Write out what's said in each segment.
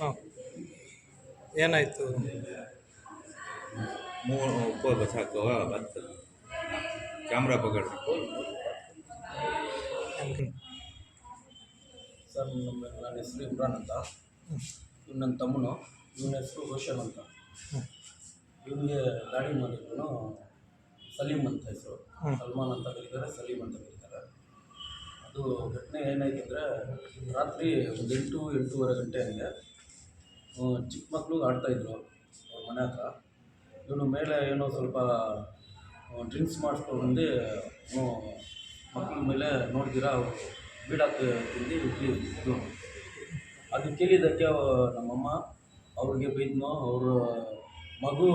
ಹಾಂ, ಏನಾಯಿತು? ऊपर बचा के बात कैमरा पकड़ ಸರ್ ನನ್ನ ಹೆಸರು ಇಮ್ರಾನ್ ಅಂತ. ಇವ್ನು ನನ್ನ ತಮ್ಮನು. ಇವನ ಹೆಸರು ರೋಷನ್ ಅಂತ. ಇವನಿಗೆ ಗಾಡಿ ಮಾಡಿದ್ರು ಸಲೀಮ್ ಅಂತ ಹೆಸರು. ಸಲ್ಮಾನ್ ಅಂತ ಕರೀತಾರೆ, ಸಲೀಮ್ ಅಂತ ಕರೀತಾರೆ. ಅದು ಘಟನೆ ಏನಾಯ್ತು ಅಂದರೆ, ರಾತ್ರಿ ಒಂದು 8-8:30 ಗಂಟೆ ಹಂಗೆ ಚಿಕ್ಕ ಮಕ್ಕಳು ಆಡ್ತಾಯಿದ್ರು ಅವ್ರ ಮನೆ ಹತ್ರ. ಇವನು ಮೇಲೆ ಏನೋ ಸ್ವಲ್ಪ ಡ್ರಿಂಕ್ಸ್ ಮಾಡಿಸ್ಕೊಂಡು ಬಂದು ಮಕ್ಕಳ ಮೇಲೆ ನೋಡ್ದಿರಾ ಅವರು ಬೀಡಾಕಿ ತಿಂದು ಇದ್ದು. ಅದು ಕೇಳಿದ್ದಕ್ಕೆ ನಮ್ಮಮ್ಮ ಅವ್ರಿಗೆ ಬೈದ್ನೋ, ಅವ್ರ ಮಗು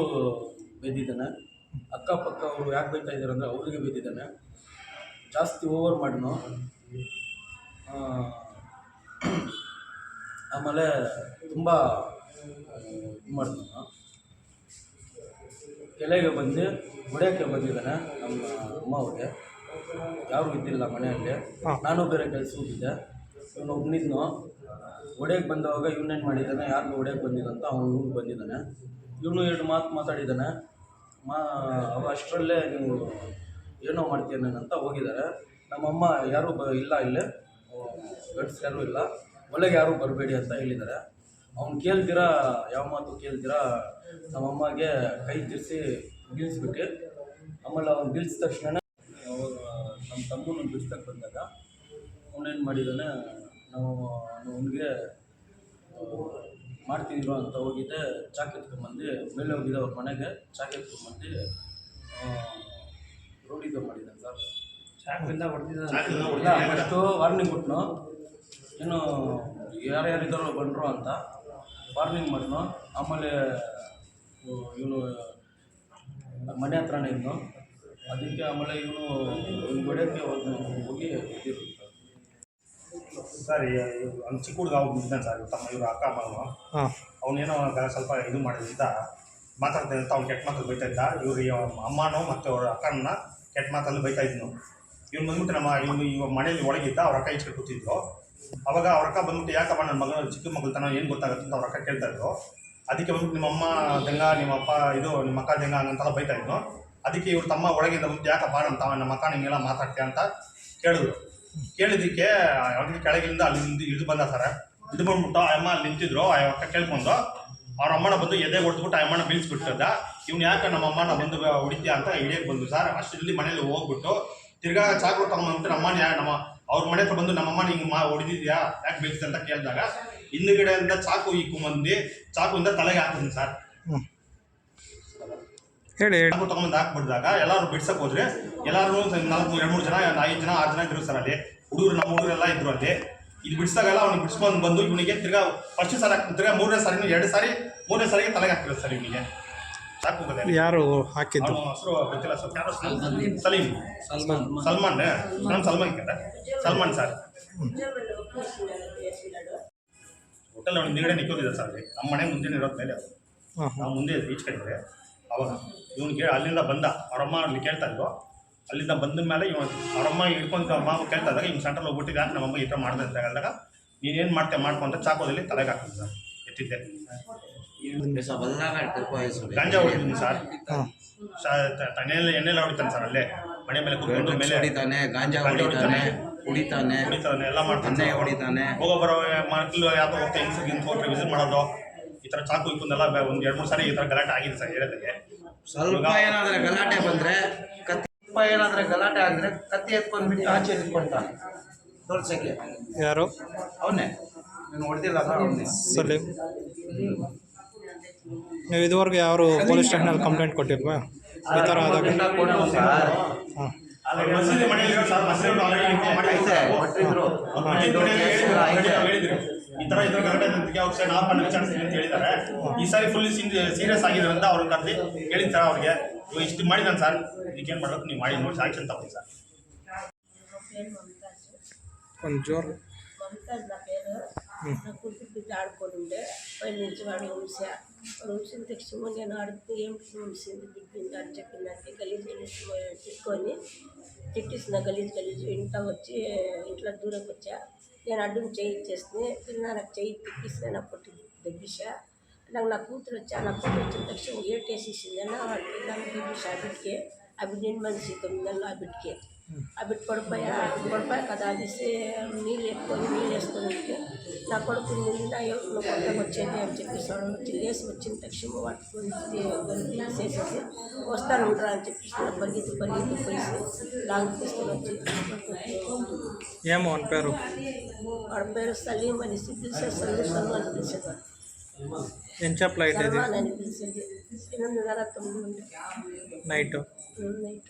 ಬೈದಿದ್ದಾನೆ, ಅಕ್ಕಪಕ್ಕ ಅವರು ಯಾಕೆ ಬೈತಾ ಇದ್ದಾರೆ ಅಂದರೆ ಅವ್ರಿಗೆ ಬೈದಿದ್ದಾನೆ, ಜಾಸ್ತಿ ಓವರ್ ಮಾಡಿನೋ. ಆಮೇಲೆ ತುಂಬ ಇದು ಮಾಡ್ತಾನೆ. ಕೆಳಗೆ ಬಂದು ಹೊಡೆಯೋಕ್ಕೆ ಬಂದಿದ್ದಾನೆ ನಮ್ಮ ಅಮ್ಮ ಅವ್ರಿಗೆ. ಯಾರೂ ಇದ್ದಿಲ್ಲ ಮನೆಯಲ್ಲಿ, ನಾನು ಬೇರೆ ಕೆಲಸ ಹೋಗಿದ್ದೆ. ಇವನು ಒಬ್ಬನಿದ್ನು. ಹೊಡೆಯೋಕ್ಕೆ ಬಂದವಾಗ ಇವನೇನು ಮಾಡಿದ್ದಾನೆ, ಯಾರಿಗೂ ಹೊಡೆಯೋಕ್ಕೆ ಬಂದಿದ್ದಂತ ಅವನು ಬಂದಿದ್ದಾನೆ. ಇವನು 2 ಮಾತು ಮಾತಾಡಿದ್ದಾನೆ. ಅವ ಅಷ್ಟರಲ್ಲೇ ನೀವು ಏನೋ ಮಾಡ್ತೀನೇನಂತ ಹೋಗಿದ್ದಾರೆ. ನಮ್ಮಮ್ಮ ಯಾರೂ ಇಲ್ಲ, ಇಲ್ಲೇ ಗಂಡಸು ಯಾರೂ ಇಲ್ಲ, ಒಳಗೆ ಯಾರೂ ಬರಬೇಡಿ ಅಂತ ಹೇಳಿದ್ದಾರೆ. ಅವ್ನು ಕೇಳ್ದಿರ, ಯಾವ ಮಾತು ಕೇಳ್ದಿರ ನಮ್ಮಮ್ಮಗೆ ಕೈ ತಿರ್ಸಿ ಬೀಳಿಸ್ಬಿಟ್ಟು, ಆಮೇಲೆ ಅವ್ನು ಬೀಳ್ಸಿದ ತಕ್ಷಣ ನಮ್ಮ ತಮ್ಮನ ಬಿಡ್ಸಕ್ಕೆ ಬಂದಾಗ ಅವನೇನು ಮಾಡಿದ್ದಾನೆ, ಅವನಿಗೆ ಮಾಡ್ತಿದ್ರು ಅಂತ ಹೋಗಿದ್ದೆ. ಚಾಕ್ ಎತ್ಕೊಂಬಂದು ಮೇಲೆ ಹೋಗಿದ್ದೆ ಅವ್ರ ಮನೆಗೆ. ಚಾಕ್ ಎತ್ಕೊಂಬಂದು ರೋಡಿಗೆ ಮಾಡಿದ್ದಾನೆ ಸರ್. ಚಾಕಿಂದ ಹೊಡೆದಿದ್ದ. ಫಸ್ಟು ವಾರ್ನಿಂಗ್ ಕೊಟ್ಟನು, ಏನು ಯಾರ್ಯಾರಿದ್ದಾರೋ ಬಂದರು ಅಂತ ವಾರ್ನಿಂಗ್ ಮಾಡಿದ್ನು. ಆಮೇಲೆ ಇವನು ಮನೆ ಹತ್ರನೇ ಇದ್ನು. ಅದಕ್ಕೆ ಆಮೇಲೆ ಇವನು ಹೊಡೆಯೋಕ್ಕೆ ಹೋಗಿ ಇದ್ದಿರು ಸರ್. ಒಂದು ಚಿಕ್ಕ ಹುಡುಗ ಅವ್ರು ಇದ್ದಾನೆ ಸರ್, ತಮ್ಮ ಇವರು ಅಕ್ಕ ಮಗನು. ಅವನೇನೋ ಸ್ವಲ್ಪ ಇದು ಮಾಡಿದ್ದ ಮಾತಾಡ್ತಾ ಇದ್ದ, ಅವ್ನು ಕೆಟ್ಟ ಮಾತಲ್ಲಿ ಬೈತಾ ಇದ್ದ. ಇವ್ರು ಅಮ್ಮನೋ ಮತ್ತು ಅವ್ರ ಅಕ್ಕನ ಕೆಟ್ಟ ಮಾತಲ್ಲಿ ಬೈತಾ ಇದ್ನು. ಇವ್ನು ಬಂದ್ಬಿಟ್ಟು ಇವಾಗ ಮನೇಲಿ ಒಳಗಿದ್ದ, ಅವ್ರ ಅಕ್ಕ ಈಚೆ ಕೂತಿದ್ರು. ಅವಾಗ ಅವ್ರ ಅಕ್ಕ ಬಂದ್ಬಿಟ್ಟು, ಯಾಕಪ್ಪ ನನ್ನ ಮಗನ ಚಿಕ್ಕ ಮಗಳ್ತನ ಏನು ಗೊತ್ತಾಗುತ್ತೆ ಅಂತ ಅವ್ರ ಅಕ್ಕ ಕೇಳ್ತಾ ಇದ್ರು. ಅದಕ್ಕೆ ಬಂದ್ಬಿಟ್ಟು ನಿಮ್ಮ ಅಮ್ಮ ದಂಗ, ನಿಮ್ಮ ಅಪ್ಪ ಇದು, ನಿಮ್ಮ ಅಕ್ಕ ದಂಗ ಹಂಗಂತೆಲ್ಲ ಬೈತಾ ಇದ್ನು. ಅದಕ್ಕೆ ಇವ್ರ ತಮ್ಮ ಒಳಗಿಂದ ಬಂದು, ಯಾಕಪ್ಪ ನಮ್ಮ ಅಕ್ಕ ನಿಮಗೆಲ್ಲ ಮಾತಾಡ್ತೀಯ ಅಂತ ಕೇಳಿದ್ರು. ಕೇಳಿದ್ದಕ್ಕೆ ಅವ್ರಿಗೆ ಕೆಳಗಿಂದ ಅಲ್ಲಿಂದ ಇಳಿದು ಬಂದ ಸರ್. ಇದು ಬಂದ್ಬಿಟ್ಟು ಆ ಅಮ್ಮ ಅಲ್ಲಿ ನಿಂತಿದ್ರು. ಆ ಅಕ್ಕ ಕೇಳ್ಕೊಂಡು ಅವ್ರ ಅಮ್ಮನ ಬಂದು ಎದೆ ಹೊಡೆದ್ಬಿಟ್ಟು ಆ ಅಮ್ಮನ ಬೀಳ್ಸ್ಬಿಟ್ಟಿದ್ದ. ಇವ್ನು ಯಾಕೆ ನಮ್ಮ ಅಮ್ಮನ ಬಂದು ಹೊಡಿತೀಯ ಅಂತ ಹಿಡಿಯಕ್ಕೆ ಬಂದು ಸರ್. ಅಷ್ಟರಲ್ಲಿ ಮನೇಲಿ ಹೋಗ್ಬಿಟ್ಟು ತಿರ್ಗಾ ಚಾಕು ತಗೊಂಡ್ಬಿಟ್ಟು ಅಮ್ಮನ ಅವ್ರ ಮನೆ ಹತ್ರ ಬಂದು ನಮ್ಮಮ್ಮ ಹಿಂಗೆ ಹೊಡಿದಿದ್ಯಾ, ಯಾಕೆ ಬೀಳ್ಸಿದೆ ಅಂತ ಕೇಳಿದಾಗ ಹಿಂದುಗಡೆಯಿಂದ ಚಾಕು ಇಕ್ಕೊಂಬಂದು ಚಾಕುವಿಂದ ತಲೆಗೆ ಹಾಕಿದ್ದೀನಿ ಸರ್. ಹೇಳಿ. ಚಾಕು ತಗೊಂಬಂದು ಹಾಕ್ಬಿಟ್ಟಿದಾಗ ಎಲ್ಲರೂ ಬಿಡ್ಸಕ್ಕೆ ಹೋದ್ರೆ ಎಲ್ಲರೂ 2-3 ಜನ 5 ಜನ 6 ಜನ ಇದ್ರು ಸರ್ ಅಲ್ಲಿ. ಹುಡುಗರು ನಮ್ಮ ಹುಡುಗರೆಲ್ಲ ಇದ್ರು ಅಲ್ಲಿ. ಇದು ಬಿಡಿಸಿದಾಗೆಲ್ಲ ಅವ್ನಿಗೆ ಬಿಡಿಸ್ಕೊಂಡು ಬಂದು ಇವನಿಗೆ ತಿರ್ಗಾ ಫಸ್ಟ್ ಸಾರಿ ಹಾಕ್ತಾರೆ, ತಿರ್ಗಾ 3ನೇ ಸಾರಿಗೆ ತಲೆಗೆ ಹಾಕ್ತಿರೋದು ಸರ್ ಇವನಿಗೆ ಚಾಕು. ಯಾರು ಹಾಕಿದ್ದು? ಹೆಸರು ಗೊತ್ತಿಲ್ಲ sir. Salim, Salman sir. Hotel ಅವ್ನು ಹಿಂದಿಗಡೆ ನಿಂತಿದ್ದ ಸರ್ ಅಲ್ಲಿ. ನಮ್ಮ ಮನೆ ಮುಂದೆ ಇರೋದ ಮೇಲೆ ನಾವು ಮುಂದೆ ಈಚ್ ಕಟ್ಟಿದ್ರೆ ಅವಾಗ ಇವನು ಅಲ್ಲಿಂದ ಬಂದ. ಅವರಮ್ಮ ಅಲ್ಲಿ ಕೇಳ್ತಾ ಇದ್ರು. ಅಲ್ಲಿಂದ ಬಂದ ಮೇಲೆ ಅವರಮ್ಮ ಹಿಡ್ಕೊಂಡು ಅಮ್ಮ ಕೇಳ್ತಾ ಇದ್ದಾಗ ಇವ್ನು ಸೆಂಟ್ರಲ್ಲಿ ಹೋಗ್ಬಿಟ್ಟಿದ್ದೆ, ಯಾಕೆ ನಮ್ಮಮ್ಮ ಈ ಥರ ಮಾಡಿದೆ ಅಂತ ಹೇಳಿದಾಗ ನೀನೇನು ಮಾಡ್ಕೊಂತ ಚಾಕೋದಲ್ಲಿ ತಲೆಗೆ ಹಾಕಿದ್ದೆ ಸರ್. ಎತ್ತಿದ್ದೆ ಗಾಂಜಾ ಹೊಡಿತೀನಿ ಸರ್. ಎಣ್ಣೆಲ್ಲ ಹೊಡಿತಾನೆ ಸರ್ ಅಲ್ಲೇ ಮನೆ ಮೇಲೆ ಕೂತ್ಕೊಂಡು ಮೇಲೆ ಗಾಂಜಾ ಹೊಡಿತಾನೆ ಎಲ್ಲ ಮಾಡ್ತಾನೆ. ಹೋಗೋ ಬರೋ ಮಕ್ಕಳು ಯಾವ್ದೋ ಹೋಗ್ತಾ ಹೆಂಗ್ಸಿಗೆ ಹೋಗ್ರೆ ವಿಸಿಟ್ ಮಾಡೋದು, ಈ ಥರ ಚಾಕು ಇಟ್ಕೊಂಡೆಲ್ಲ ಒಂದು 2-3 ಸಾರಿ ಈ ಥರ ಗಲಾಟೆ ಆಗಿದೆ ಸರ್ ಹೇಳಿದಾಗೆ. ಸ್ವಲ್ಪ ಏನಾದ್ರೆ ಗಲಾಟೆ ಬಂದರೆ ಗಲಾಟೆ ಆದರೆ ಕತ್ತಿ ಎತ್ಕೊಂಡ್ಬಿಟ್ಟು ಆಚೆ ಇಟ್ಕೊಂತ ತೋರ್ಸಕ್ಕೆ. ಯಾರು? ಅವನ್ನೇ ನೀನು ಹೊಡೆದಿಲ್ಲ ಸಲೀಮ್. ನೀವು ಇದುವರೆಗೆ ಯಾರು ಪೊಲೀಸ್ ಸ್ಟೇಷನಲ್ಲಿ ಕಂಪ್ಲೇಂಟ್ ಕೊಟ್ಟಿಲ್ವಾ ಈ ಥರ ಆದಾಗ? ಈ ಥರ ಇದ್ರ ಗಲಾಟೆ ಅವ್ರ ಸೈಡ್ ಆಫ್ ಮಾಡಿ ವಿಚಾರಿಸ್ತೀನಿ ಅಂತ ಹೇಳಿದ್ದಾರೆ. ಈ ಸಾರಿ ಫುಲ್ ಸೀರಿಯಸ್ ಆಗಿದ್ರಿಂದ ಅವ್ರನ್ನ ಕರೆದು ಹೇಳಿದ ಸರ್ ಅವ್ರಿಗೆ, ಇಷ್ಟು ಮಾಡಿದ್ದಾನೆ ಸರ್, ಇದಕ್ಕೇನು ಮಾಡಬೇಕು ನೀವು ಮಾಡಿ ನೋಡಿ ಆಕ್ಷನ್ ತಗೊಳ್ಳಿ ಸರ್. ಒಂದು ಜೋರು మమతాజ్ నా పేరు. నా కూతురు బిడ్డ ఆడుకోనుండే నుంచి వాడు వంశం తెచ్చుమో నేను అడిగితే ఏమిటి వంశింది బిడ్డింది అని చెప్పిందంటే గలీజ్ తిట్టుకొని తిట్టిస్తున్న గలీజ్ ఇంట్లో వచ్చి ఇంట్లో దూరంకి వచ్చా నేను అడ్డుని చేయి ఇచ్చేస్తే నాకు చెయ్యి తిప్పిస్తే నా పొట్టి దగ్గిసా నాకు నా కూతురు వచ్చా నా కూతురు వచ్చిన తక్షణ ఏటేసేసిందని దాన్ని దగ్గిసా ఆ బిడ్డకి ఆ బిడ్డ 8 మంది 9 నెలలు ఆ బిడ్డకి ఆ బిడ్డ పడిపోయా కదా అనేసి నీళ్ళు వేసుకొని ఉంటే నా కొడుకు నిండా ఎవరు కొత్తగా వచ్చేది అని చెప్పేసాడు లేసి వచ్చిన తక్షణ వాటికి చేసేసి వస్తాను ఉంటారా అని చెప్పేసి పరిగెత్తి పోయి లాంగ్ తీసుకొని వచ్చి ఏమో అని పేరు వాడి పేరు సలీం అనేసి పిలిచేది సల్లు అని పిలిచేవాడు ఏం చెప్పలైట్ ఇది అని పిలిచేది 8:30 9 నైట్ నైట్